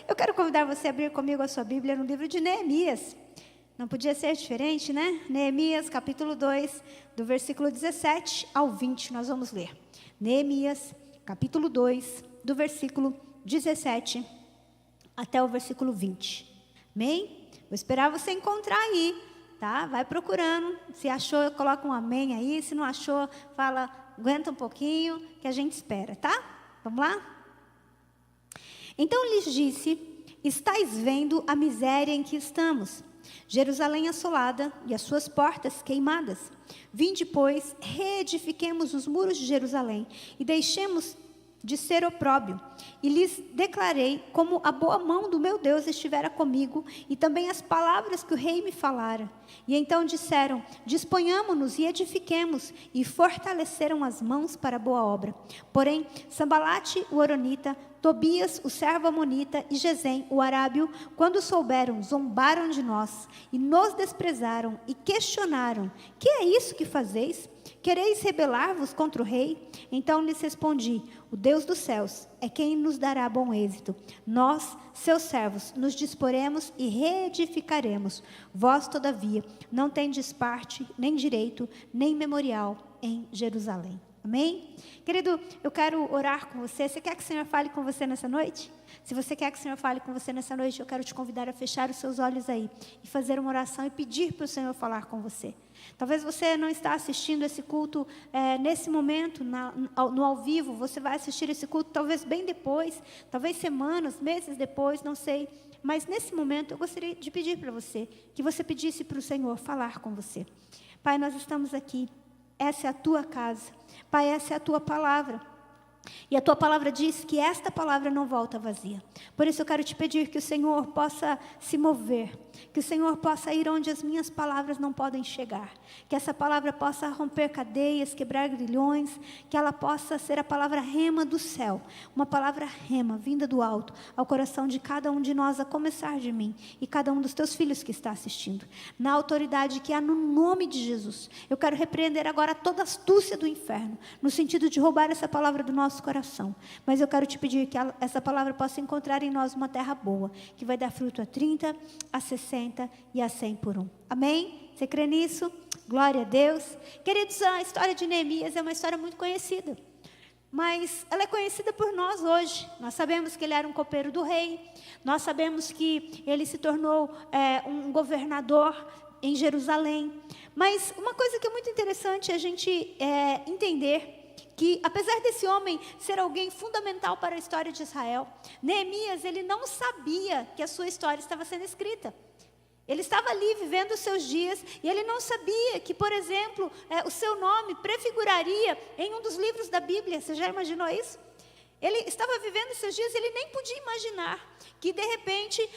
Eu quero convidar você a abrir comigo a sua Bíblia no livro de Neemias. Não podia ser diferente, né? Neemias, capítulo 2, do versículo 17 ao 20, nós vamos ler. Neemias, capítulo 2, do versículo 17 até o versículo 20. Amém? Vou esperar você encontrar aí, tá? Vai procurando. Se achou, coloca um amém aí. Se não achou, fala, aguenta um pouquinho, que a gente espera, tá? Vamos lá? Então lhes disse: estais vendo a miséria em que estamos, Jerusalém assolada e as suas portas queimadas. Vinde, pois, reedifiquemos os muros de Jerusalém e deixemos de ser opróbrio. E lhes declarei como a boa mão do meu Deus estivera comigo, e também as palavras que o rei me falara. E então disseram: disponhamo-nos e edifiquemos, e fortaleceram as mãos para a boa obra. Porém, Sambalate, o horonita, Tobias, o servo amonita, e Gesem, o arábio, quando souberam, zombaram de nós, e nos desprezaram, e questionaram: que é isso que fazeis? Quereis rebelar-vos contra o rei? Então lhes respondi: o Deus dos céus é quem nos dará bom êxito. Nós, seus servos, nos disporemos e reedificaremos. Vós, todavia, não tendes parte, nem direito, nem memorial em Jerusalém. Amém? Querido, eu quero orar com você. Você quer que o Senhor fale com você nessa noite? Se você quer que o Senhor fale com você nessa noite, eu quero te convidar a fechar os seus olhos aí e fazer uma oração e pedir para o Senhor falar com você. Talvez você não está assistindo esse culto nesse momento, no ao vivo. Você vai assistir esse culto talvez bem depois, talvez semanas, meses depois, não sei. Mas nesse momento eu gostaria de pedir para você, que você pedisse para o Senhor falar com você. Pai, nós estamos aqui, essa é a tua casa. Pai, essa é a tua palavra. E a tua palavra diz que esta palavra não volta vazia. Por isso eu quero te pedir que o Senhor possa se mover, que o Senhor possa ir onde as minhas palavras não podem chegar, que essa palavra possa romper cadeias, quebrar grilhões, que ela possa ser a palavra rema do céu, uma palavra rema vinda do alto ao coração de cada um de nós, a começar de mim e cada um dos teus filhos que está assistindo. Na autoridade que há no nome de Jesus, eu quero repreender agora toda astúcia do inferno, no sentido de roubar essa palavra do nosso coração. Mas eu quero te pedir que essa palavra possa encontrar em nós uma terra boa, que vai dar fruto a 30, a 60 e a 100 por um. Amém? Você crê nisso? Glória a Deus. Queridos, a história de Neemias é uma história muito conhecida, mas ela é conhecida por nós hoje. Nós sabemos que ele era um copeiro do rei, nós sabemos que ele se tornou um governador em Jerusalém. Mas uma coisa que é muito interessante a gente entender, que apesar desse homem ser alguém fundamental para a história de Israel, Neemias, ele não sabia que a sua história estava sendo escrita. Ele estava ali vivendo os seus dias e ele não sabia que, por exemplo, o seu nome prefiguraria em um dos livros da Bíblia. Você já imaginou isso? Ele estava vivendo os seus dias e ele nem podia imaginar que, de repente,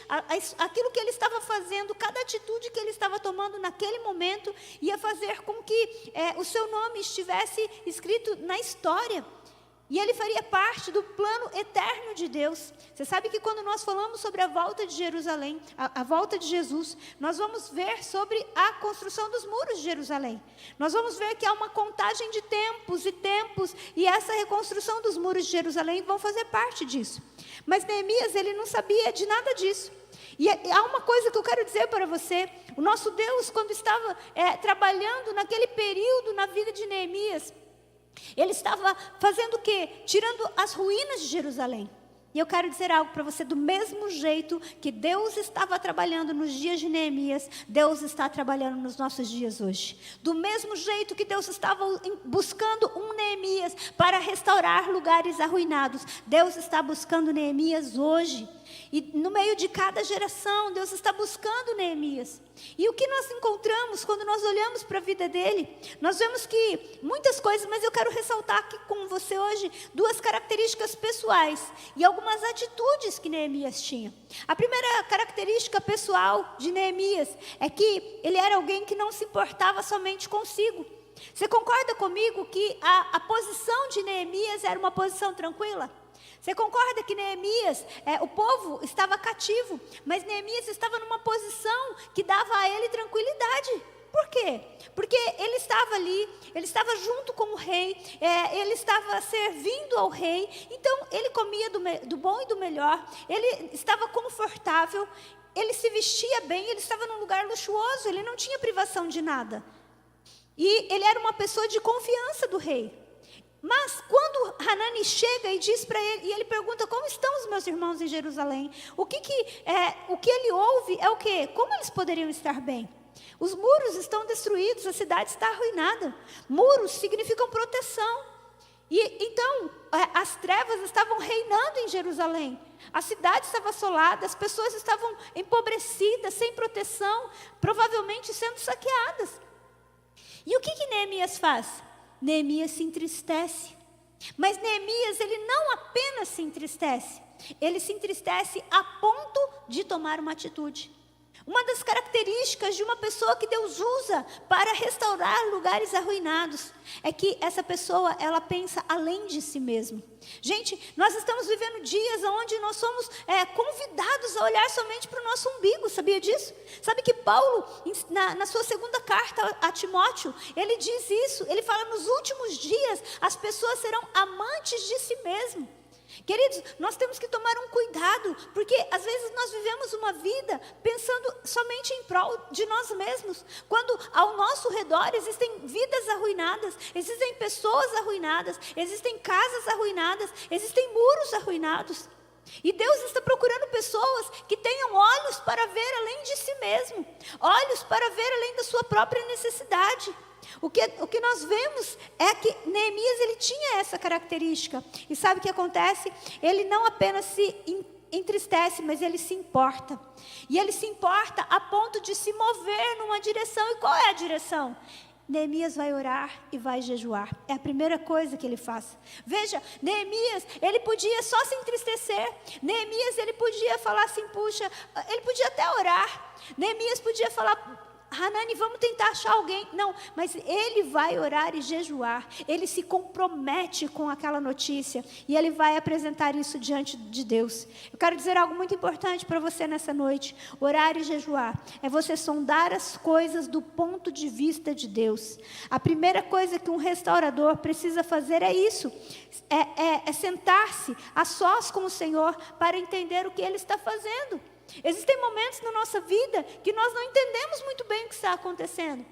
aquilo que ele estava fazendo, cada atitude que ele estava tomando naquele momento, ia fazer com que o seu nome estivesse escrito na história. E ele faria parte do plano eterno de Deus. Você sabe que quando nós falamos sobre a volta de Jerusalém, a volta de Jesus, nós vamos ver sobre a construção dos muros de Jerusalém. Nós vamos ver que há uma contagem de tempos e tempos, e essa reconstrução dos muros de Jerusalém vão fazer parte disso. Mas Neemias, ele não sabia de nada disso. E há uma coisa que eu quero dizer para você: o nosso Deus, quando estava trabalhando naquele período na vida de Neemias, ele estava fazendo o quê? Tirando as ruínas de Jerusalém. E eu quero dizer algo para você: do mesmo jeito que Deus estava trabalhando nos dias de Neemias, Deus está trabalhando nos nossos dias hoje. Do mesmo jeito que Deus estava buscando um Neemias para restaurar lugares arruinados, Deus está buscando Neemias hoje. E no meio de cada geração, Deus está buscando Neemias. E o que nós encontramos quando nós olhamos para a vida dele? Nós vemos que muitas coisas, mas eu quero ressaltar aqui com você hoje duas características pessoais e algumas atitudes que Neemias tinha. A primeira característica pessoal de Neemias é que ele era alguém que não se importava somente consigo. Você concorda comigo que a posição de Neemias era uma posição tranquila? Você concorda que Neemias, o povo estava cativo, mas Neemias estava numa posição que dava a ele tranquilidade. Por quê? Porque ele estava ali, ele estava junto com o rei, ele estava servindo ao rei, então ele comia do bom e do melhor, ele estava confortável, ele se vestia bem, ele estava num lugar luxuoso, ele não tinha privação de nada. E ele era uma pessoa de confiança do rei. Mas quando Hanani chega e diz para ele, e ele pergunta: como estão os meus irmãos em Jerusalém? O que ele ouve é o quê? Como eles poderiam estar bem? Os muros estão destruídos, a cidade está arruinada. Muros significam proteção. E então as trevas estavam reinando em Jerusalém. A cidade estava assolada, as pessoas estavam empobrecidas, sem proteção, provavelmente sendo saqueadas. E o que Neemias faz? Neemias se entristece. Mas Neemias, ele não apenas se entristece, ele se entristece a ponto de tomar uma atitude. Uma das características de uma pessoa que Deus usa para restaurar lugares arruinados é que essa pessoa, ela pensa além de si mesma. Gente, nós estamos vivendo dias onde nós somos convidados a olhar somente para o nosso umbigo, sabia disso? Sabe que Paulo, na sua segunda carta a Timóteo, ele diz isso, ele fala: nos últimos dias as pessoas serão amantes de si mesmas. Queridos, nós temos que tomar um cuidado, porque às vezes nós vivemos uma vida pensando somente em prol de nós mesmos, quando ao nosso redor existem vidas arruinadas, existem pessoas arruinadas, existem casas arruinadas, existem muros arruinados. E Deus está procurando pessoas que tenham olhos para ver além de si mesmo, olhos para ver além da sua própria necessidade. O que nós vemos é que Neemias, ele tinha essa característica. E sabe o que acontece? Ele não apenas se entristece, mas ele se importa. E ele se importa a ponto de se mover numa direção. E qual é a direção? Neemias vai orar e vai jejuar. É a primeira coisa que ele faz. Veja, Neemias, ele podia só se entristecer. Neemias, ele podia falar assim: puxa, ele podia até orar. Neemias podia falar: Hanani, vamos tentar achar alguém. Não, mas ele vai orar e jejuar. Ele se compromete com aquela notícia e ele vai apresentar isso diante de Deus. Eu quero dizer algo muito importante para você nessa noite. Orar e jejuar é você sondar as coisas do ponto de vista de Deus. A primeira coisa que um restaurador precisa fazer é isso. É sentar-se a sós com o Senhor para entender o que Ele está fazendo. Existem momentos na nossa vida que nós não entendemos muito bem o que está acontecendo.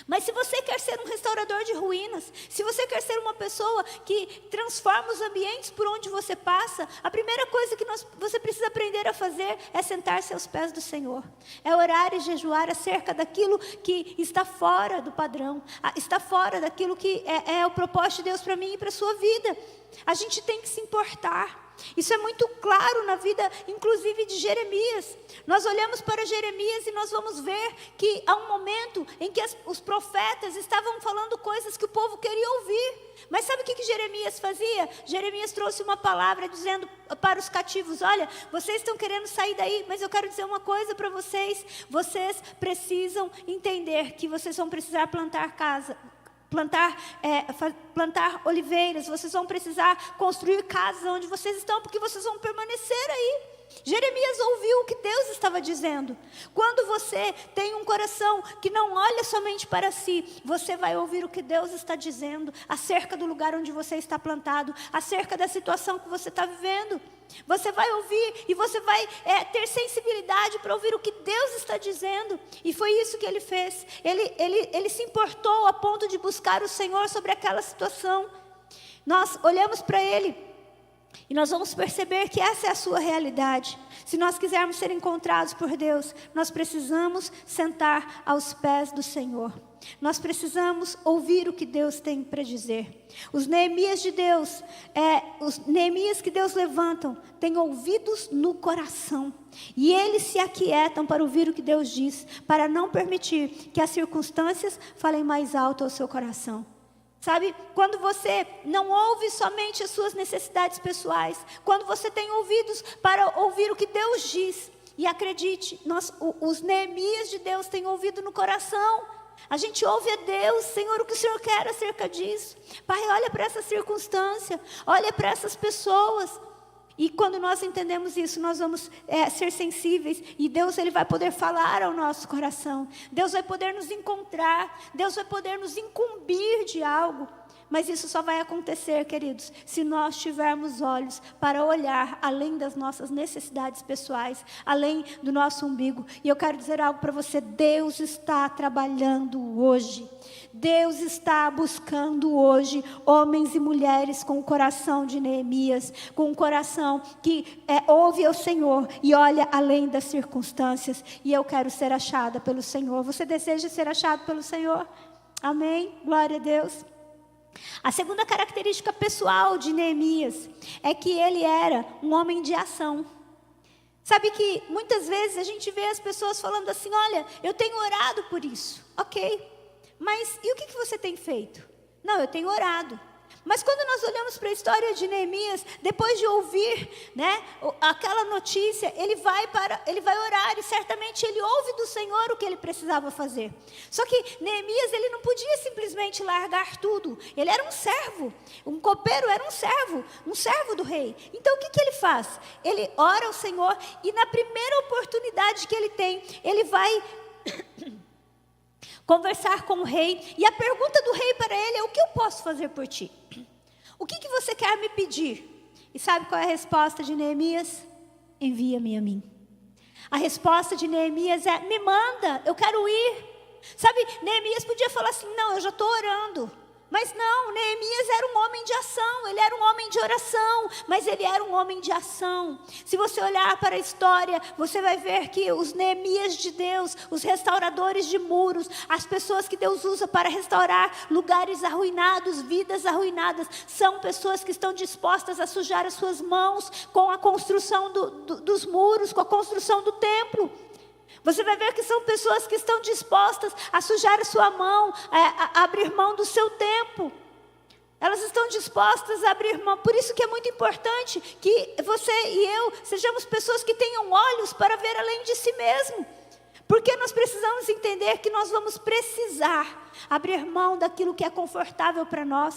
Mas se você quer ser um restaurador de ruínas, se você quer ser uma pessoa que transforma os ambientes por onde você passa, a primeira coisa que você precisa aprender a fazer é sentar-se aos pés do Senhor. É orar e jejuar acerca daquilo que está fora do padrão, está fora daquilo que é o propósito de Deus para mim e para a sua vida. A gente tem que se importar. Isso é muito claro na vida, inclusive, de Jeremias. Nós olhamos para Jeremias e nós vamos ver que há um momento em que os profetas estavam falando coisas que o povo queria ouvir. Mas sabe o que Jeremias fazia? Jeremias trouxe uma palavra dizendo para os cativos: olha, vocês estão querendo sair daí, mas eu quero dizer uma coisa para vocês. Vocês precisam entender que vocês vão precisar plantar oliveiras, vocês vão precisar construir casas onde vocês estão, porque vocês vão permanecer aí. Jeremias ouviu o que Deus estava dizendo. Quando você tem um coração que não olha somente para si, você vai ouvir o que Deus está dizendo acerca do lugar onde você está plantado, acerca da situação que você está vivendo. Você vai ouvir e você vai ter sensibilidade para ouvir o que Deus está dizendo. E foi isso que ele fez. Ele se importou a ponto de buscar o Senhor sobre aquela situação. Nós olhamos para ele e nós vamos perceber que essa é a sua realidade. Se nós quisermos ser encontrados por Deus, nós precisamos sentar aos pés do Senhor. Nós precisamos ouvir o que Deus tem para dizer. Os Neemias de Deus, os Neemias que Deus levantam, têm ouvidos no coração. E eles se aquietam para ouvir o que Deus diz, para não permitir que as circunstâncias falem mais alto ao seu coração. Sabe, quando você não ouve somente as suas necessidades pessoais, quando você tem ouvidos para ouvir o que Deus diz, e acredite, os Neemias de Deus têm ouvido no coração. A gente ouve a Deus: Senhor, o que o Senhor quer acerca disso? Pai, olha para essa circunstância, olha para essas pessoas. E quando nós entendemos isso, nós vamos ser sensíveis. E Deus, Ele vai poder falar ao nosso coração. Deus vai poder nos encontrar. Deus vai poder nos incumbir de algo. Mas isso só vai acontecer, queridos, se nós tivermos olhos para olhar além das nossas necessidades pessoais, além do nosso umbigo. E eu quero dizer algo para você: Deus está trabalhando hoje. Deus está buscando hoje homens e mulheres com o coração de Neemias, com um coração que ouve ao Senhor e olha além das circunstâncias. E eu quero ser achada pelo Senhor. Você deseja ser achado pelo Senhor? Amém? Glória a Deus. A segunda característica pessoal de Neemias é que ele era um homem de ação. Sabe que muitas vezes a gente vê as pessoas falando assim: olha, eu tenho orado por isso. Ok, mas e o que você tem feito? Não, eu tenho orado. Mas quando nós olhamos para a história de Neemias, depois de ouvir, né, aquela notícia, ele vai orar e certamente ele ouve do Senhor o que ele precisava fazer. Só que Neemias, ele não podia simplesmente largar tudo. Ele era um servo, um copeiro era um servo do rei. Então o que ele faz? Ele ora ao Senhor e na primeira oportunidade que ele tem, ele vai conversar com o rei, e a pergunta do rei para ele é: o que eu posso fazer por ti? O que você quer me pedir? E sabe qual é a resposta de Neemias? Envia-me a mim. A resposta de Neemias é: me manda, eu quero ir. Sabe, Neemias podia falar assim: não, eu já estou orando. Mas não, Neemias era um homem de ação, ele era um homem de oração, mas ele era um homem de ação. Se você olhar para a história, você vai ver que os Neemias de Deus, os restauradores de muros, as pessoas que Deus usa para restaurar lugares arruinados, vidas arruinadas, são pessoas que estão dispostas a sujar as suas mãos com a construção dos muros, com a construção do templo. Você vai ver que são pessoas que estão dispostas a sujar a sua mão, a abrir mão do seu tempo. Elas estão dispostas a abrir mão. Por isso que é muito importante que você e eu sejamos pessoas que tenham olhos para ver além de si mesmo. Porque nós precisamos entender que nós vamos precisar abrir mão daquilo que é confortável para nós.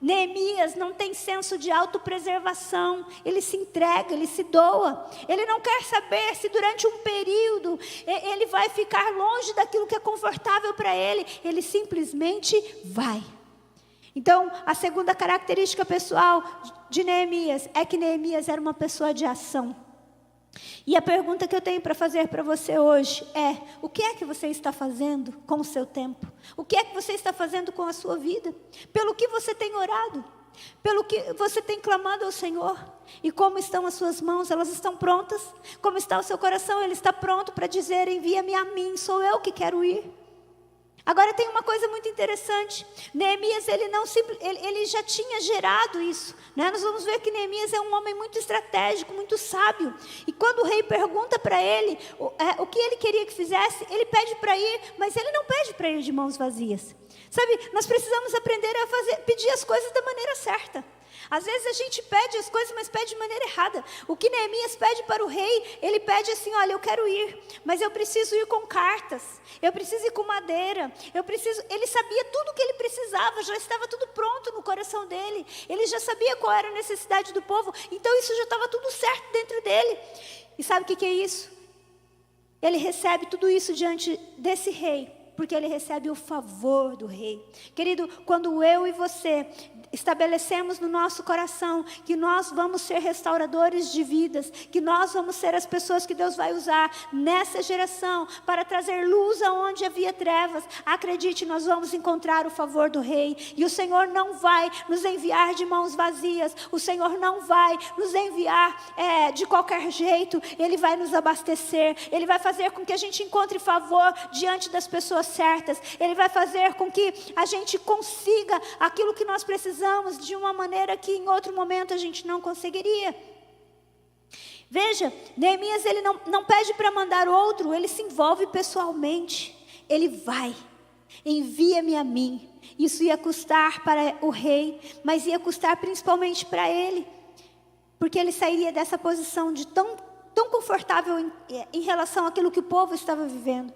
Neemias não tem senso de autopreservação, ele se entrega, ele se doa. Ele não quer saber se durante um período ele vai ficar longe daquilo que é confortável para ele. Ele simplesmente vai. Então, a segunda característica pessoal de Neemias é que Neemias era uma pessoa de ação. E a pergunta que eu tenho para fazer para você hoje é: o que é que você está fazendo com o seu tempo? O que é que você está fazendo com a sua vida? Pelo que você tem orado? Pelo que você tem clamado ao Senhor? E como estão as suas mãos? Elas estão prontas? Como está o seu coração? Ele está pronto para dizer: envia-me a mim, sou eu que quero ir. Agora tem uma coisa muito interessante. Neemias, ele já tinha gerado isso, né? Nós vamos ver que Neemias é um homem muito estratégico, muito sábio. E quando o rei pergunta para ele o que ele queria que fizesse, ele pede para ir, mas ele não pede para ir de mãos vazias. Sabe, nós precisamos aprender a pedir as coisas da maneira certa. Às vezes a gente pede as coisas, mas pede de maneira errada. O que Neemias pede para o rei, ele pede assim: olha, eu quero ir, mas eu preciso ir com cartas, eu preciso ir com madeira, ele sabia tudo o que ele precisava, já estava tudo pronto no coração dele. Ele já sabia qual era a necessidade do povo, então isso já estava tudo certo dentro dele. E sabe o que é isso? Ele recebe tudo isso diante desse rei, porque ele recebe o favor do rei. Querido, quando eu e você estabelecemos no nosso coração que nós vamos ser restauradores de vidas, que nós vamos ser as pessoas que Deus vai usar nessa geração para trazer luz aonde havia trevas, acredite, nós vamos encontrar o favor do rei. E o Senhor não vai nos enviar de mãos vazias, o Senhor não vai nos enviar de qualquer jeito. Ele vai nos abastecer, Ele vai fazer com que a gente encontre favor diante das pessoas certas. Ele vai fazer com que a gente consiga aquilo que nós precisamos de uma maneira que em outro momento a gente não conseguiria. Veja, Neemias, ele não pede para mandar outro, ele se envolve pessoalmente. Ele vai, envia-me a mim. Isso ia custar para o rei, mas ia custar principalmente para ele, porque ele sairia dessa posição de tão confortável em relação àquilo que o povo estava vivendo.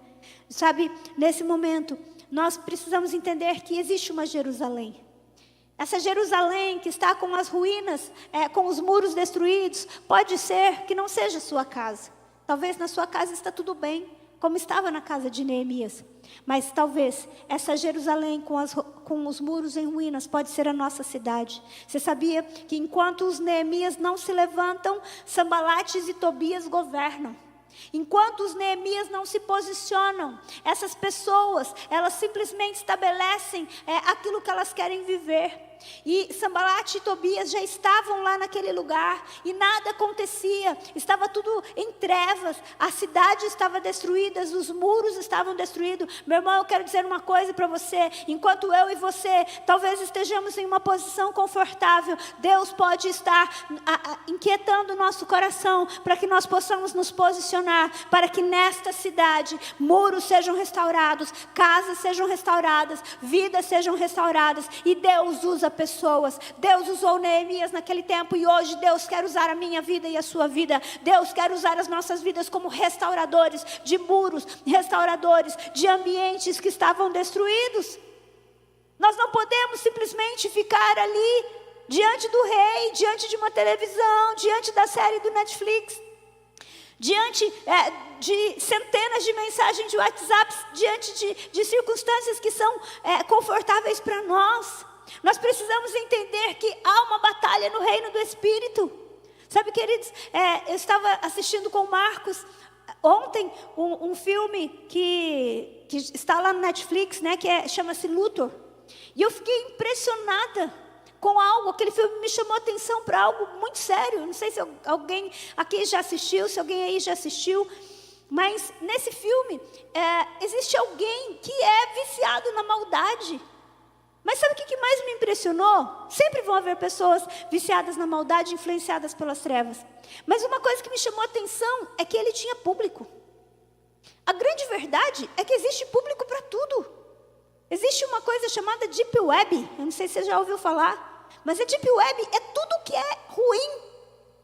Sabe, nesse momento, nós precisamos entender que existe uma Jerusalém. Essa Jerusalém que está com as ruínas, com os muros destruídos, pode ser que não seja a sua casa. Talvez na sua casa está tudo bem, como estava na casa de Neemias. Mas talvez essa Jerusalém com os muros em ruínas pode ser a nossa cidade. Você sabia que enquanto os Neemias não se levantam, Sanbalates e Tobias governam? Enquanto os Neemias não se posicionam, essas pessoas, elas simplesmente estabelecem aquilo que elas querem viver. E Sanbalate e Tobias já estavam lá naquele lugar e nada acontecia, estava tudo em trevas, a cidade estava destruída, os muros estavam destruídos. Meu irmão, eu quero dizer uma coisa para você: enquanto eu e você talvez estejamos em uma posição confortável, Deus pode estar inquietando o nosso coração para que nós possamos nos posicionar, para que nesta cidade muros sejam restaurados, casas sejam restauradas, vidas sejam restauradas. E Deus usa pessoas. Deus usou Neemias naquele tempo e hoje Deus quer usar a minha vida e a sua vida. Deus quer usar as nossas vidas como restauradores de muros, restauradores de ambientes que estavam destruídos. Nós não podemos simplesmente ficar ali diante do rei, diante de uma televisão, diante da série do Netflix, diante de centenas de mensagens de WhatsApp, diante de circunstâncias que são confortáveis para nós. Nós precisamos entender que há uma batalha no reino do Espírito. Sabe, queridos, eu estava assistindo com o Marcos ontem um filme que está lá no Netflix, né, chama-se Luthor. E eu fiquei impressionada com algo. Aquele filme me chamou a atenção para algo muito sério. Não sei se alguém aqui já assistiu, se alguém aí já assistiu. Mas nesse filme existe alguém que é viciado na maldade. Mas sabe o que mais me impressionou? Sempre vão haver pessoas viciadas na maldade, influenciadas pelas trevas. Mas uma coisa que me chamou a atenção é que ele tinha público. A grande verdade é que existe público para tudo. Existe uma coisa chamada Deep Web. Eu não sei se você já ouviu falar. Mas a Deep Web é tudo que é ruim.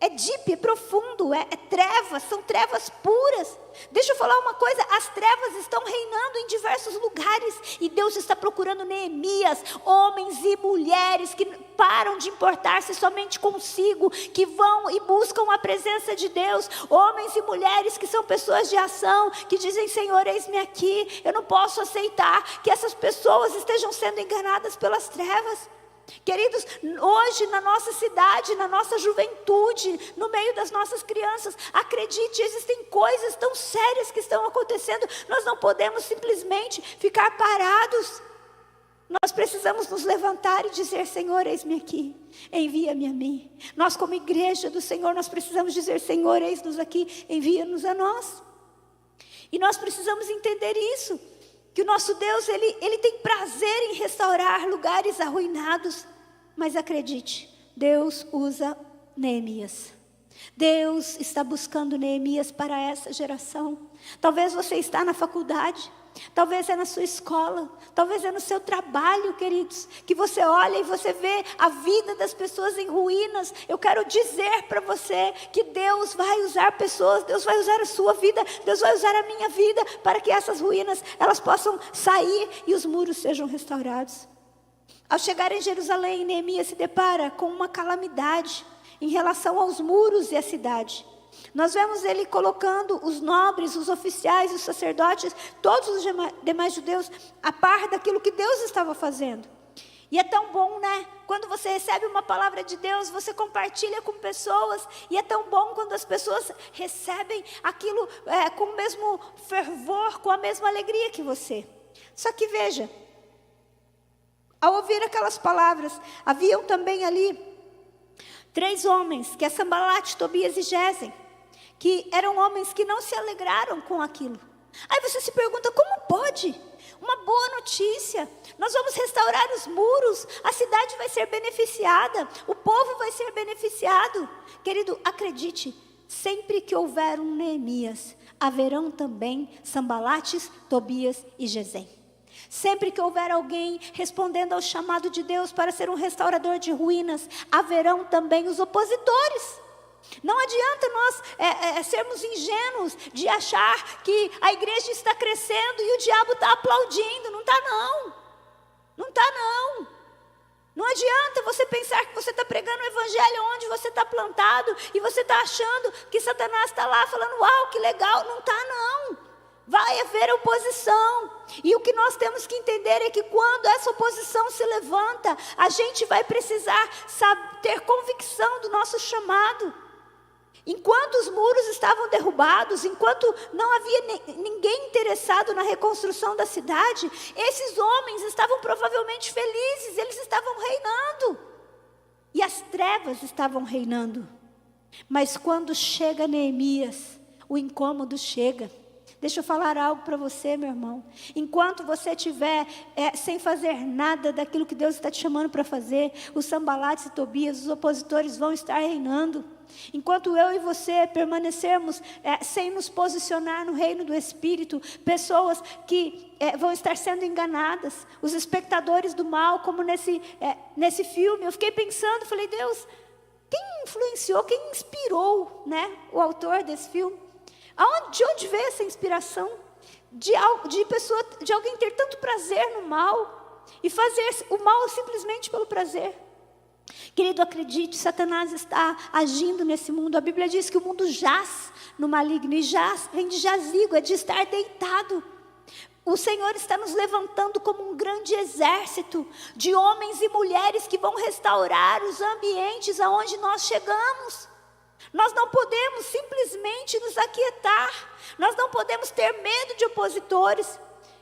É deep, é profundo, é trevas, são trevas puras. Deixa eu falar uma coisa: as trevas estão reinando em diversos lugares. E Deus está procurando Neemias, homens e mulheres que param de importar-se somente consigo, que vão e buscam a presença de Deus. Homens e mulheres que são pessoas de ação, que dizem: Senhor, eis-me aqui. Eu não posso aceitar que essas pessoas estejam sendo enganadas pelas trevas. Queridos, hoje na nossa cidade, na nossa juventude, no meio das nossas crianças, acredite, existem coisas tão sérias que estão acontecendo. Nós não podemos simplesmente ficar parados. Nós precisamos nos levantar e dizer: Senhor, eis-me aqui, envia-me a mim. Nós, como igreja do Senhor, nós precisamos dizer: Senhor, eis-nos aqui, envia-nos a nós. E nós precisamos entender isso, que o nosso Deus, Ele tem prazer em restaurar lugares arruinados. Mas acredite, Deus usa Neemias. Deus está buscando Neemias para essa geração. Talvez você está na faculdade, talvez é na sua escola, talvez é no seu trabalho, queridos, que você olha e você vê a vida das pessoas em ruínas. Eu quero dizer para você que Deus vai usar pessoas, Deus vai usar a sua vida, Deus vai usar a minha vida, para que essas ruínas, elas possam sair e os muros sejam restaurados. Ao chegar em Jerusalém, Neemias se depara com uma calamidade em relação aos muros e à cidade. Nós vemos ele colocando os nobres, os oficiais, os sacerdotes, todos os demais judeus a par daquilo que Deus estava fazendo. E é tão bom, né? Quando você recebe uma palavra de Deus, você compartilha com pessoas. E é tão bom quando as pessoas recebem aquilo com o mesmo fervor, com a mesma alegria que você. Só que veja, ao ouvir aquelas palavras, haviam também ali 3 homens, que é Sanbalate, Tobias e Gesem, que eram homens que não se alegraram com aquilo. Aí você se pergunta: como pode? Uma boa notícia, nós vamos restaurar os muros, a cidade vai ser beneficiada, o povo vai ser beneficiado. Querido, acredite, sempre que houver um Neemias, haverão também Sanbalates, Tobias e Gesem. Sempre que houver alguém respondendo ao chamado de Deus para ser um restaurador de ruínas, haverão também os opositores. Não adianta nós sermos ingênuos de achar que a igreja está crescendo e o diabo está aplaudindo. Não está não. Não está não. Não adianta você pensar que você está pregando o evangelho onde você está plantado e você está achando que Satanás está lá falando, uau, que legal. Não está, não. Vai haver oposição. E o que nós temos que entender é que quando essa oposição se levanta, a gente vai precisar ter convicção do nosso chamado. Enquanto os muros estavam derrubados, enquanto não havia ninguém interessado na reconstrução da cidade, esses homens estavam provavelmente felizes, eles estavam reinando. E as trevas estavam reinando. Mas quando chega Neemias, o incômodo chega. Deixa eu falar algo para você, meu irmão. Enquanto você estiver sem fazer nada daquilo que Deus está te chamando para fazer, os Sanbalates e Tobias, os opositores vão estar reinando. Enquanto eu e você permanecermos sem nos posicionar no reino do Espírito, pessoas que vão estar sendo enganadas, os espectadores do mal, como nesse filme, eu fiquei pensando, falei, Deus, quem influenciou, quem inspirou, né, o autor desse filme? De onde veio essa inspiração? De alguém ter tanto prazer no mal e fazer o mal simplesmente pelo prazer. Querido, acredite, Satanás está agindo nesse mundo. A Bíblia diz que o mundo jaz no maligno, e jaz vem de jazigo, é de estar deitado. O Senhor está nos levantando como um grande exército de homens e mulheres que vão restaurar os ambientes aonde nós chegamos. Nós não podemos simplesmente nos aquietar. Nós não podemos ter medo de opositores.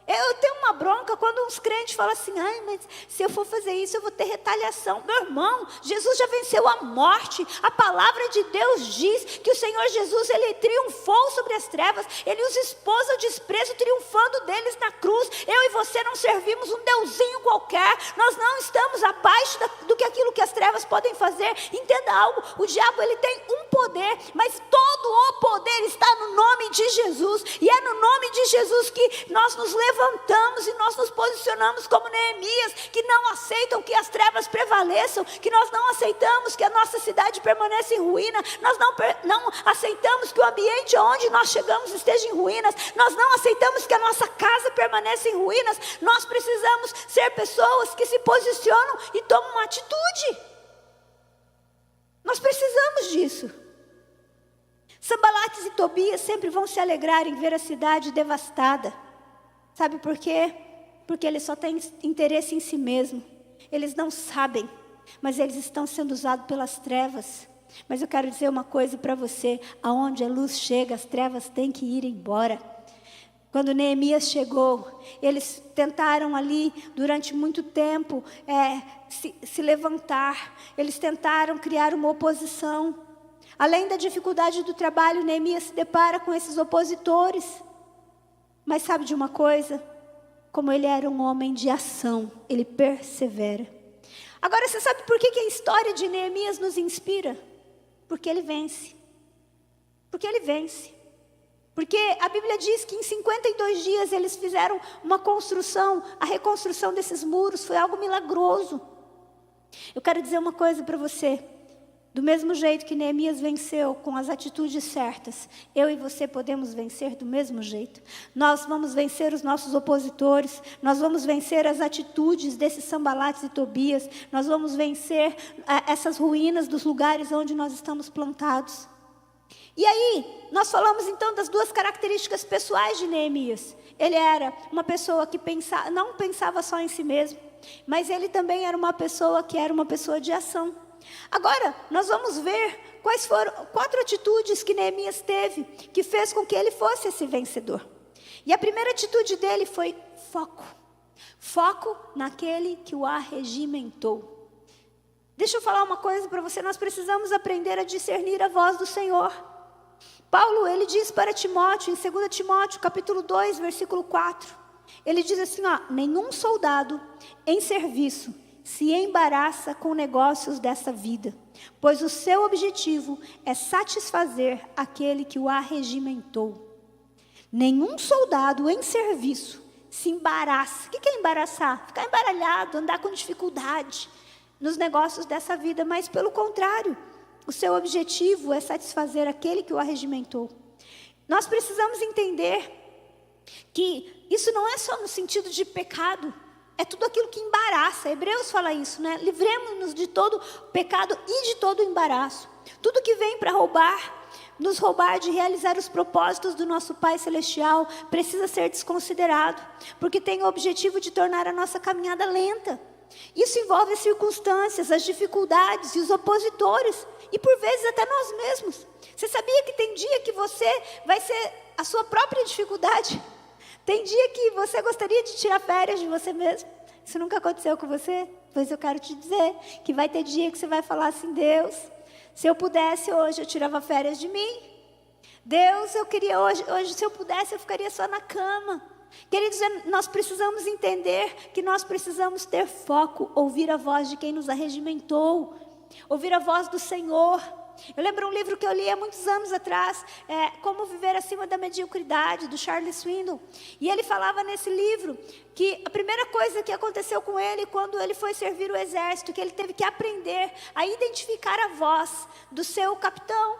Eu tenho uma bronca quando uns crentes falam assim, ai, mas se eu for fazer isso eu vou ter retaliação. Meu irmão, Jesus já venceu a morte. A palavra de Deus diz que o Senhor Jesus, Ele triunfou sobre as trevas. Ele os expôs ao desprezo, triunfando deles na cruz. Eu e você não servimos um deusinho qualquer. Nós não estamos abaixo do que aquilo que as trevas podem fazer. Entenda algo, o diabo ele tem um poder, mas todo o poder está no nome de Jesus. E é no nome de Jesus que nós nos levantamos e nós nos posicionamos como Neemias, que não aceitam que as trevas prevaleçam, que nós não aceitamos que a nossa cidade permaneça em ruína, nós não aceitamos que o ambiente onde nós chegamos esteja em ruínas, nós não aceitamos que a nossa casa permaneça em ruínas. Nós precisamos ser pessoas que se posicionam e tomam uma atitude. Nós precisamos disso. Sanbalates e Tobias sempre vão se alegrar em ver a cidade devastada. Sabe por quê? Porque eles só têm interesse em si mesmo. Eles não sabem, mas eles estão sendo usados pelas trevas. Mas eu quero dizer uma coisa para você: aonde a luz chega, as trevas têm que ir embora. Quando Neemias chegou, eles tentaram ali durante muito tempo se levantar. Eles tentaram criar uma oposição. Além da dificuldade do trabalho, Neemias se depara com esses opositores. Mas sabe de uma coisa? Como ele era um homem de ação, ele persevera. Agora você sabe por que a história de Neemias nos inspira? Porque ele vence. Porque ele vence. Porque a Bíblia diz que em 52 dias eles fizeram uma construção, a reconstrução desses muros foi algo milagroso. Eu quero dizer uma coisa para você. Do mesmo jeito que Neemias venceu com as atitudes certas, eu e você podemos vencer do mesmo jeito. Nós vamos vencer os nossos opositores, nós vamos vencer as atitudes desses Sanbalates e Tobias, nós vamos vencer essas ruínas dos lugares onde nós estamos plantados. E aí, nós falamos então das duas características pessoais de Neemias. Ele era uma pessoa que não pensava só em si mesmo, mas ele também era uma pessoa que era uma pessoa de ação. Agora, nós vamos ver quais foram 4 atitudes que Neemias teve, que fez com que ele fosse esse vencedor. E a primeira atitude dele foi foco. Foco naquele que o arregimentou. Deixa eu falar uma coisa para você, nós precisamos aprender a discernir a voz do Senhor. Paulo, ele diz para Timóteo, em 2 Timóteo, capítulo 2, versículo 4. Ele diz assim, nenhum soldado em serviço se embaraça com negócios dessa vida, pois o seu objetivo é satisfazer aquele que o arregimentou. Nenhum soldado em serviço se embaraça. O que é embaraçar? Ficar embaralhado, andar com dificuldade nos negócios dessa vida, mas pelo contrário, o seu objetivo é satisfazer aquele que o arregimentou. Nós precisamos entender que isso não é só no sentido de pecado. é tudo aquilo que embaraça. Hebreus fala isso, né? Livremos-nos de todo pecado e de todo embaraço. Tudo que vem para nos roubar de realizar os propósitos do nosso Pai Celestial, precisa ser desconsiderado, porque tem o objetivo de tornar a nossa caminhada lenta. Isso envolve as circunstâncias, as dificuldades e os opositores, e por vezes até nós mesmos. Você sabia que tem dia que você vai ser a sua própria dificuldade? Tem dia que você gostaria de tirar férias de você mesmo? Isso nunca aconteceu com você? Pois eu quero te dizer que vai ter dia que você vai falar assim: Deus, se eu pudesse hoje eu tirava férias de mim. Deus, eu queria hoje se eu pudesse eu ficaria só na cama. Queridos, nós precisamos entender que nós precisamos ter foco, ouvir a voz de quem nos arregimentou, ouvir a voz do Senhor. Eu lembro um livro que eu li há muitos anos atrás, Como Viver Acima da Mediocridade, do Charles Swindoll. E ele falava nesse livro que a primeira coisa que aconteceu com ele quando ele foi servir o exército, que ele teve que aprender a identificar a voz do seu capitão,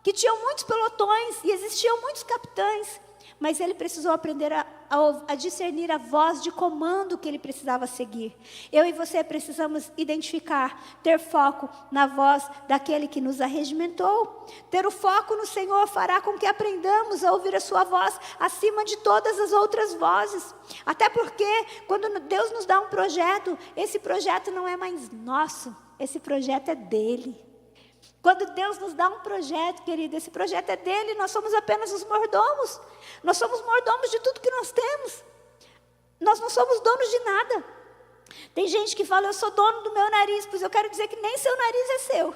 que tinham muitos pelotões e existiam muitos capitães, mas ele precisou aprender a discernir a voz de comando que ele precisava seguir. Eu e você precisamos identificar, ter foco na voz daquele que nos arregimentou. Ter o foco no Senhor fará com que aprendamos a ouvir a sua voz acima de todas as outras vozes. Até porque quando Deus nos dá um projeto, esse projeto não é mais nosso, esse projeto é dele. Quando Deus nos dá um projeto, querido, esse projeto é dele, nós somos apenas os mordomos. Nós somos mordomos de tudo que nós temos. Nós não somos donos de nada. Tem gente que fala: eu sou dono do meu nariz. Pois eu quero dizer que nem seu nariz é seu.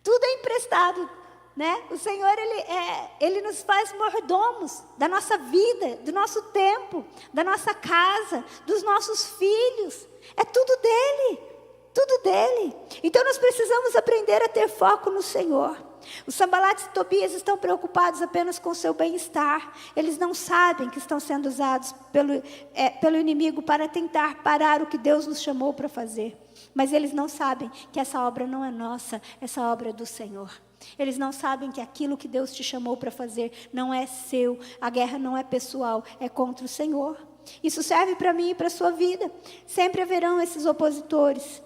Tudo é emprestado, né? O Senhor, Ele nos faz mordomos da nossa vida, do nosso tempo, da nossa casa, dos nossos filhos. É tudo dele. Tudo dele. Então nós precisamos aprender a ter foco no Senhor. Os Sanbalates e Tobias estão preocupados apenas com o seu bem-estar. Eles não sabem que estão sendo usados pelo inimigo para tentar parar o que Deus nos chamou para fazer. Mas eles não sabem que essa obra não é nossa, essa obra é do Senhor. Eles não sabem que aquilo que Deus te chamou para fazer não é seu. A guerra não é pessoal, é contra o Senhor. Isso serve para mim e para a sua vida. Sempre haverão esses opositores.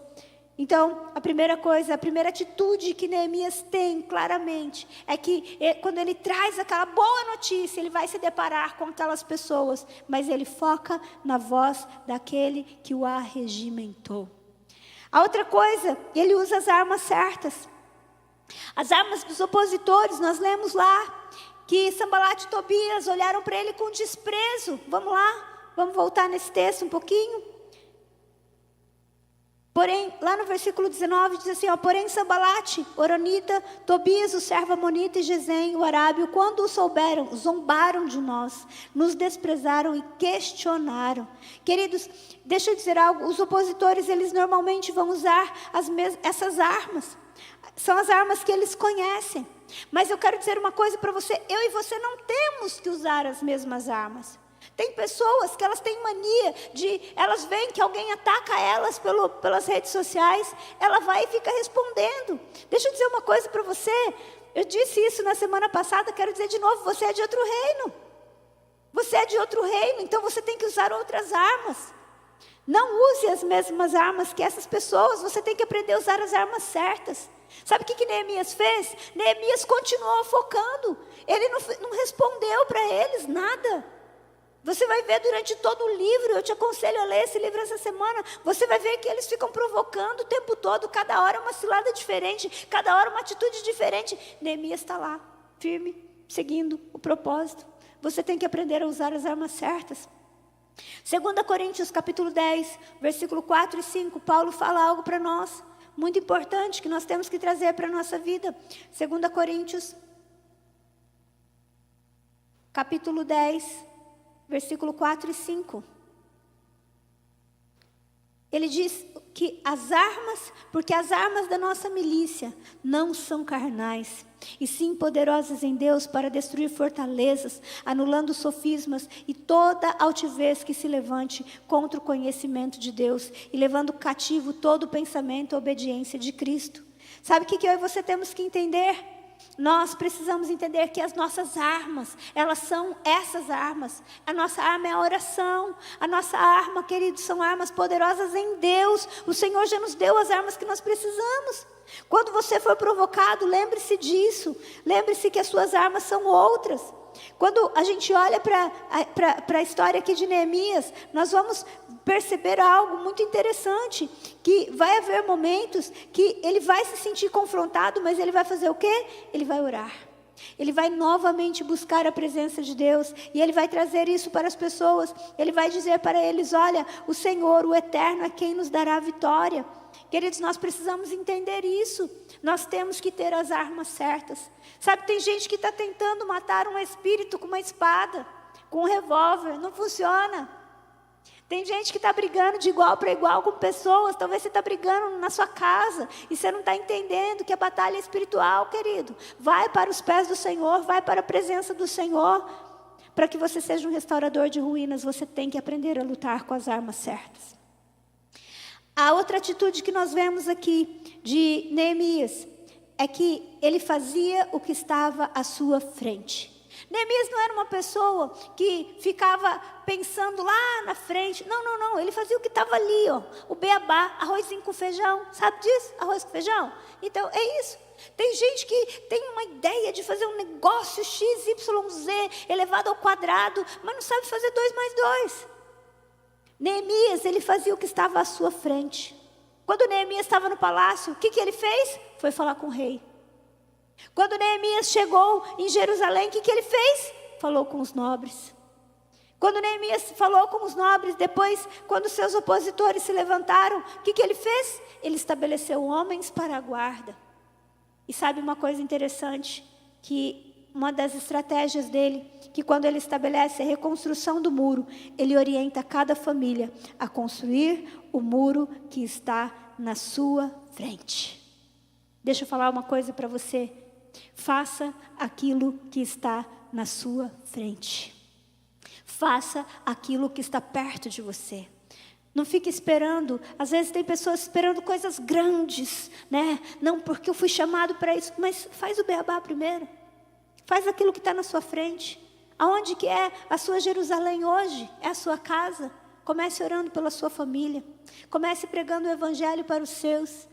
Então, a primeira atitude que Neemias tem claramente é que quando ele traz aquela boa notícia, ele vai se deparar com aquelas pessoas, mas ele foca na voz daquele que o arregimentou. A outra coisa, ele usa as armas certas. As armas dos opositores, nós lemos lá que Sanbalate e Tobias olharam para ele com desprezo. Vamos lá, vamos voltar nesse texto um pouquinho. Porém, lá no versículo 19 diz assim, porém Sanbalate, Horonita, Tobias, o servo amonita e Gesem, o arábio, quando o souberam, zombaram de nós, nos desprezaram e questionaram. Queridos, deixa eu dizer algo, os opositores, eles normalmente vão usar essas armas. São as armas que eles conhecem. Mas eu quero dizer uma coisa para você, eu e você não temos que usar as mesmas armas. Tem pessoas que elas têm mania elas veem que alguém ataca elas pelas redes sociais, ela vai e fica respondendo. Deixa eu dizer uma coisa para você, eu disse isso na semana passada, quero dizer de novo, você é de outro reino. Você é de outro reino, então você tem que usar outras armas. Não use as mesmas armas que essas pessoas, você tem que aprender a usar as armas certas. Sabe o que Neemias fez? Neemias continuou focando, ele não respondeu para eles nada. Você vai ver durante todo o livro, eu te aconselho a ler esse livro essa semana, você vai ver que eles ficam provocando o tempo todo, cada hora uma cilada diferente, cada hora uma atitude diferente. Neemias está lá, firme, seguindo o propósito. Você tem que aprender a usar as armas certas. 2 Coríntios capítulo 10, versículo 4 e 5, Paulo fala algo para nós, muito importante, que nós temos que trazer para a nossa vida. 2 Coríntios, capítulo 10, versículo 4 e 5. Ele diz que porque as armas da nossa milícia não são carnais, e sim poderosas em Deus para destruir fortalezas, anulando sofismas e toda altivez que se levante contra o conhecimento de Deus, e levando cativo todo pensamento à obediência de Cristo. Sabe o que eu e você temos que entender? nós precisamos entender que as nossas armas, elas são essas armas. A nossa arma é a oração. A nossa arma, queridos, são armas poderosas em Deus. O Senhor já nos deu as armas que nós precisamos. Quando você for provocado, lembre-se disso. Lembre-se que as suas armas são outras. Quando a gente olha para a história aqui de Neemias, nós vamos perceber algo muito interessante, que vai haver momentos que ele vai se sentir confrontado, mas ele vai fazer o quê? Ele vai orar. Ele vai novamente buscar a presença de Deus, e ele vai trazer isso para as pessoas. Ele vai dizer para eles: olha, o Senhor, o Eterno, é quem nos dará a vitória. Queridos, nós precisamos entender isso. Nós temos que ter as armas certas. Sabe, tem gente que está tentando matar um espírito com uma espada, com um revólver. Não funciona. Tem gente que está brigando de igual para igual com pessoas. Talvez você está brigando na sua casa e você não está entendendo que a batalha é espiritual, querido. Vai para os pés do Senhor, vai para a presença do Senhor. Para que você seja um restaurador de ruínas, você tem que aprender a lutar com as armas certas. A outra atitude que nós vemos aqui de Neemias é que ele fazia o que estava à sua frente. Neemias não era uma pessoa que ficava pensando lá na frente. Não. Ele fazia o que estava ali, ó. O beabá, arrozinho com feijão. Sabe disso? Arroz com feijão? Então, é isso. Tem gente que tem uma ideia de fazer um negócio XYZ elevado ao quadrado, mas não sabe fazer 2 mais 2. Neemias, ele fazia o que estava à sua frente. Quando Neemias estava no palácio, o que ele fez? Foi falar com o rei. Quando Neemias chegou em Jerusalém, o que ele fez? Falou com os nobres. Quando Neemias falou com os nobres, depois, quando seus opositores se levantaram, o que ele fez? Ele estabeleceu homens para a guarda. E sabe uma coisa interessante? Que uma das estratégias dele, que quando ele estabelece a reconstrução do muro, ele orienta cada família a construir o muro que está na sua frente. Deixa eu falar uma coisa para você. Faça aquilo que está na sua frente. Faça aquilo que está perto de você. Não fique esperando. Às vezes tem pessoas esperando coisas grandes, né? Não, porque eu fui chamado para isso. Mas faz o beabá primeiro. Faz aquilo que está na sua frente. Aonde que é a sua Jerusalém hoje? É a sua casa? Comece orando pela sua família. Comece pregando o evangelho para os seus.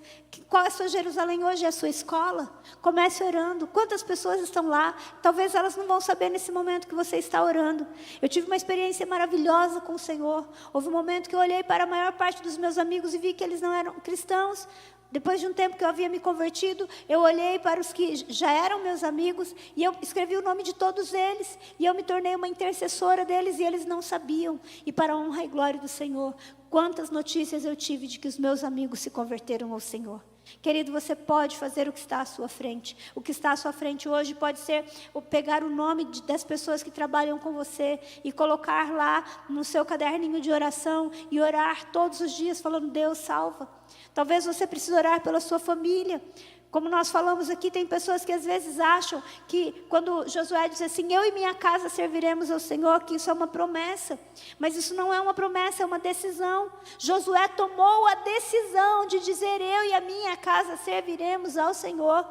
Qual é a sua Jerusalém hoje? É a sua escola? Comece orando. Quantas pessoas estão lá? Talvez elas não vão saber nesse momento que você está orando. Eu tive uma experiência maravilhosa com o Senhor. Houve um momento que eu olhei para a maior parte dos meus amigos e vi que eles não eram cristãos. Depois de um tempo que eu havia me convertido, eu olhei para os que já eram meus amigos e eu escrevi o nome de todos eles. E eu me tornei uma intercessora deles e eles não sabiam. E para a honra e glória do Senhor, quantas notícias eu tive de que os meus amigos se converteram ao Senhor. Querido, você pode fazer o que está à sua frente. O que está à sua frente hoje pode ser pegar o nome das pessoas que trabalham com você e colocar lá no seu caderninho de oração e orar todos os dias falando: Deus, salva. Talvez você precise orar pela sua família. Como nós falamos aqui, tem pessoas que às vezes acham que quando Josué diz assim: eu e minha casa serviremos ao Senhor, que isso é uma promessa. Mas isso não é uma promessa, é uma decisão. Josué tomou a decisão de dizer: eu e a minha casa serviremos ao Senhor.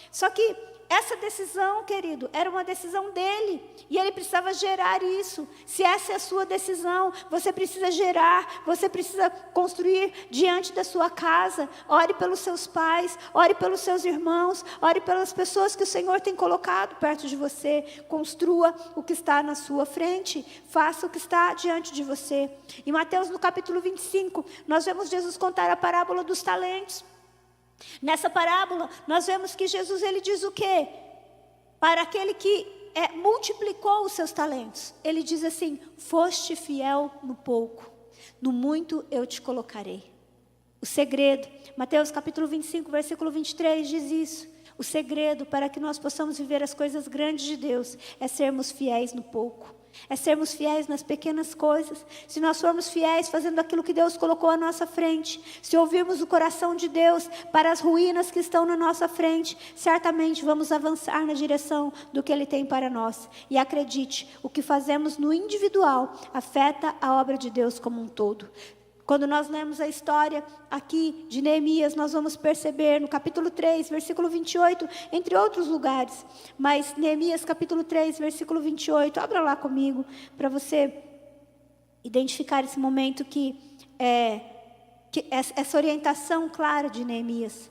Só que essa decisão, querido, era uma decisão dele. E ele precisava gerar isso. Se essa é a sua decisão, você precisa gerar. Você precisa construir diante da sua casa. Ore pelos seus pais. Ore pelos seus irmãos. Ore pelas pessoas que o Senhor tem colocado perto de você. Construa o que está na sua frente. Faça o que está diante de você. Em Mateus, no capítulo 25, nós vemos Jesus contar a parábola dos talentos. Nessa parábola, nós vemos que Jesus, ele diz o quê? Para aquele que multiplicou os seus talentos. Ele diz assim: foste fiel no pouco, no muito eu te colocarei. O segredo, Mateus capítulo 25, versículo 23 diz isso. O segredo para que nós possamos viver as coisas grandes de Deus é sermos fiéis no pouco. É sermos fiéis nas pequenas coisas. Se nós formos fiéis fazendo aquilo que Deus colocou à nossa frente, se ouvirmos o coração de Deus para as ruínas que estão na nossa frente, certamente vamos avançar na direção do que Ele tem para nós. E acredite, o que fazemos no individual afeta a obra de Deus como um todo. Quando nós lemos a história aqui de Neemias, nós vamos perceber no capítulo 3, versículo 28, entre outros lugares. Mas Neemias capítulo 3, versículo 28, abra lá comigo, para você identificar esse momento que essa orientação clara de Neemias.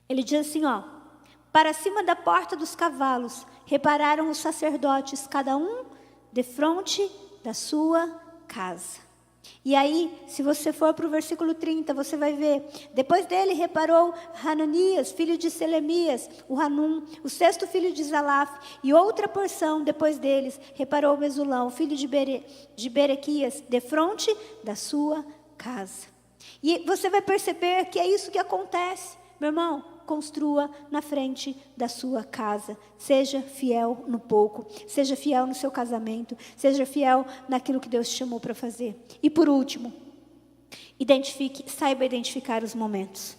Ele diz assim, ó: para cima da porta dos cavalos, repararam os sacerdotes, cada um defronte da sua casa. E aí, se você for para o versículo 30, você vai ver, depois dele reparou Hananias, filho de Selemias, o Hanum, o sexto filho de Zalaf, e outra porção depois deles, reparou Mesulão, filho de Berequias, defronte da sua casa. E você vai perceber que é isso que acontece, meu irmão. Construa na frente da sua casa. Seja fiel no pouco. Seja fiel no seu casamento. Seja fiel naquilo que Deus te chamou para fazer. E por último, saiba identificar os momentos.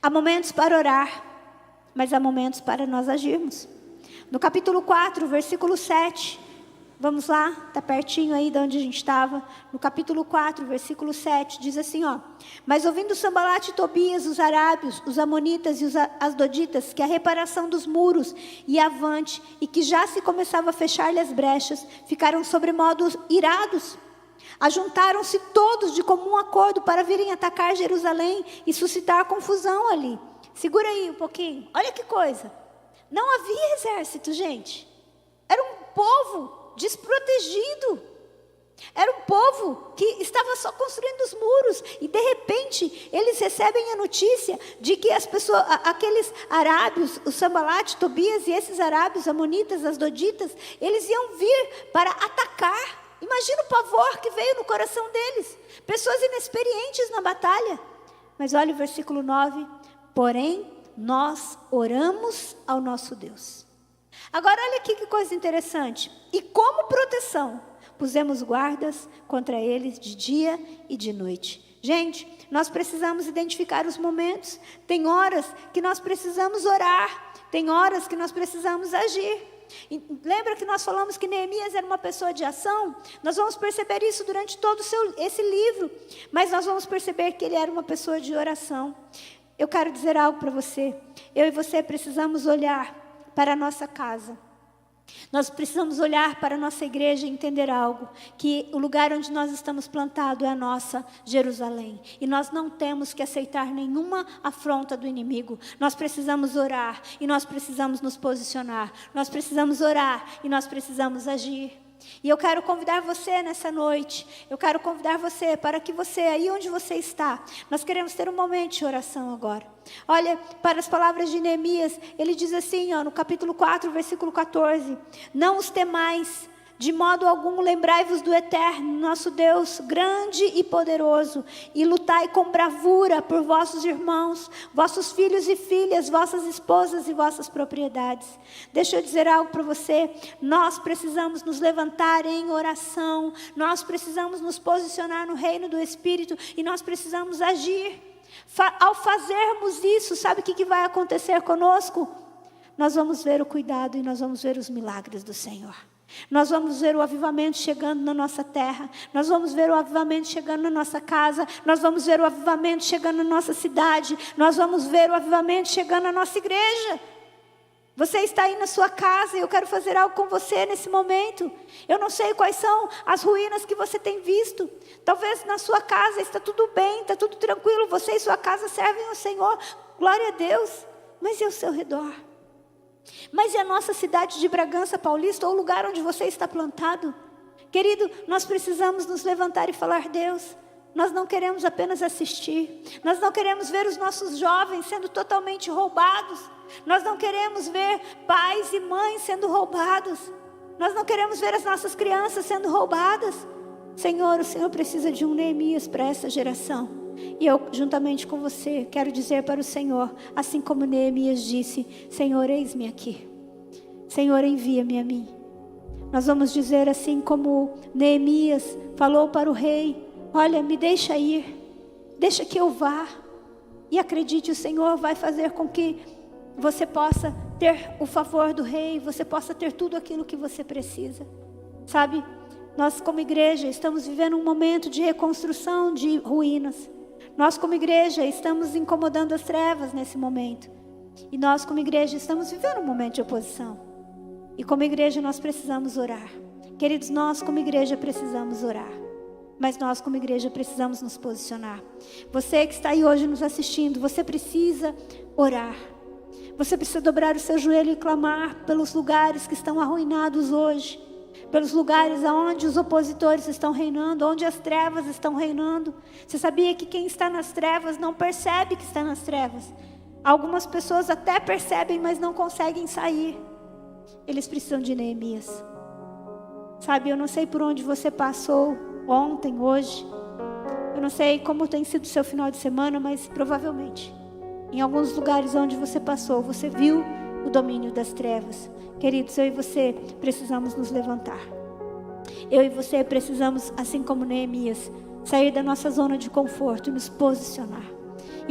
Há momentos para orar, mas há momentos para nós agirmos. No capítulo 4, versículo 7, vamos lá, está pertinho aí de onde a gente estava. No capítulo 4, versículo 7, diz assim, ó: mas ouvindo Sambalat e Tobias, os arábios, os amonitas e os asdoditas, que a reparação dos muros ia avante, e que já se começava a fechar-lhe as brechas, ficaram sobremodo irados. Ajuntaram-se todos de comum acordo para virem atacar Jerusalém e suscitar confusão ali. Segura aí um pouquinho, olha que coisa. Não havia exército, gente. Era um povo desprotegido. Era um povo que estava só construindo os muros, e de repente eles recebem a notícia de que as pessoas, aqueles arábios, o Sambalat, Tobias e esses arábios, amonitas, asdoditas, eles iam vir para atacar. Imagina o pavor que veio no coração deles, pessoas inexperientes na batalha. Mas olha o versículo 9: porém nós oramos ao nosso Deus. Agora olha aqui que coisa interessante. E como proteção, pusemos guardas contra eles de dia e de noite. Gente, nós precisamos identificar os momentos. Tem horas que nós precisamos orar. Tem horas que nós precisamos agir. E lembra que nós falamos que Neemias era uma pessoa de ação? Nós vamos perceber isso durante todo esse livro. Mas nós vamos perceber que ele era uma pessoa de oração. Eu quero dizer algo para você. Eu e você precisamos olhar para a nossa casa. Nós precisamos olhar para a nossa igreja e entender algo, que o lugar onde nós estamos plantados é a nossa Jerusalém, e nós não temos que aceitar nenhuma afronta do inimigo. Nós precisamos orar, e nós precisamos nos posicionar, nós precisamos orar, e nós precisamos agir. E eu quero convidar você nessa noite, eu quero convidar você para que você, aí onde você está, nós queremos ter um momento de oração agora. Olha para as palavras de Neemias, ele diz assim, ó, no capítulo 4, versículo 14: não os temais, de modo algum lembrai-vos do Eterno, nosso Deus, grande e poderoso, e lutai com bravura por vossos irmãos, vossos filhos e filhas, vossas esposas e vossas propriedades. Deixa eu dizer algo para você, nós precisamos nos levantar em oração, nós precisamos nos posicionar no reino do Espírito, e nós precisamos agir. Ao fazermos isso, sabe o que vai acontecer conosco? Nós vamos ver o cuidado e nós vamos ver os milagres do Senhor. Nós vamos ver o avivamento chegando na nossa terra. Nós vamos ver o avivamento chegando na nossa casa. Nós vamos ver o avivamento chegando na nossa cidade. Nós vamos ver o avivamento chegando na nossa igreja. Você está aí na sua casa e eu quero fazer algo com você nesse momento. Eu não sei quais são as ruínas que você tem visto. Talvez na sua casa está tudo bem, está tudo tranquilo. Você e sua casa servem ao Senhor. Glória a Deus. Mas e ao seu redor? Mas e a nossa cidade de Bragança Paulista, ou o lugar onde você está plantado? Querido, nós precisamos nos levantar e falar: Deus, nós não queremos apenas assistir. Nós não queremos ver os nossos jovens sendo totalmente roubados. Nós não queremos ver pais e mães sendo roubados. Nós não queremos ver as nossas crianças sendo roubadas. Senhor, o Senhor precisa de um Neemias para essa geração. E eu, juntamente com você, quero dizer para o Senhor, assim como Neemias disse: Senhor, eis-me aqui. Senhor, envia-me a mim. Nós vamos dizer assim como Neemias falou para o rei: olha, me deixa ir, deixa que eu vá. E acredite, o Senhor vai fazer com que você possa ter o favor do rei, você possa ter tudo aquilo que você precisa. Sabe, Nós, como igreja, estamos vivendo um momento de reconstrução de ruínas. Nós, como igreja, estamos incomodando as trevas nesse momento. E nós, como igreja, estamos vivendo um momento de oposição. E como igreja, nós precisamos orar. Queridos, nós, como igreja, precisamos orar. Mas nós, como igreja, precisamos nos posicionar. Você que está aí hoje nos assistindo, você precisa orar. Você precisa dobrar o seu joelho e clamar pelos lugares que estão arruinados hoje. Pelos lugares onde os opositores estão reinando, onde as trevas estão reinando. Você sabia que quem está nas trevas não percebe que está nas trevas? Algumas pessoas até percebem, mas não conseguem sair. Eles precisam de Neemias. Sabe, eu não sei por onde você passou ontem, hoje. Eu não sei como tem sido o seu final de semana, mas provavelmente, em alguns lugares onde você passou, você viu o domínio das trevas. Queridos, eu e você precisamos nos levantar. Eu e você precisamos, assim como Neemias, sair da nossa zona de conforto e nos posicionar.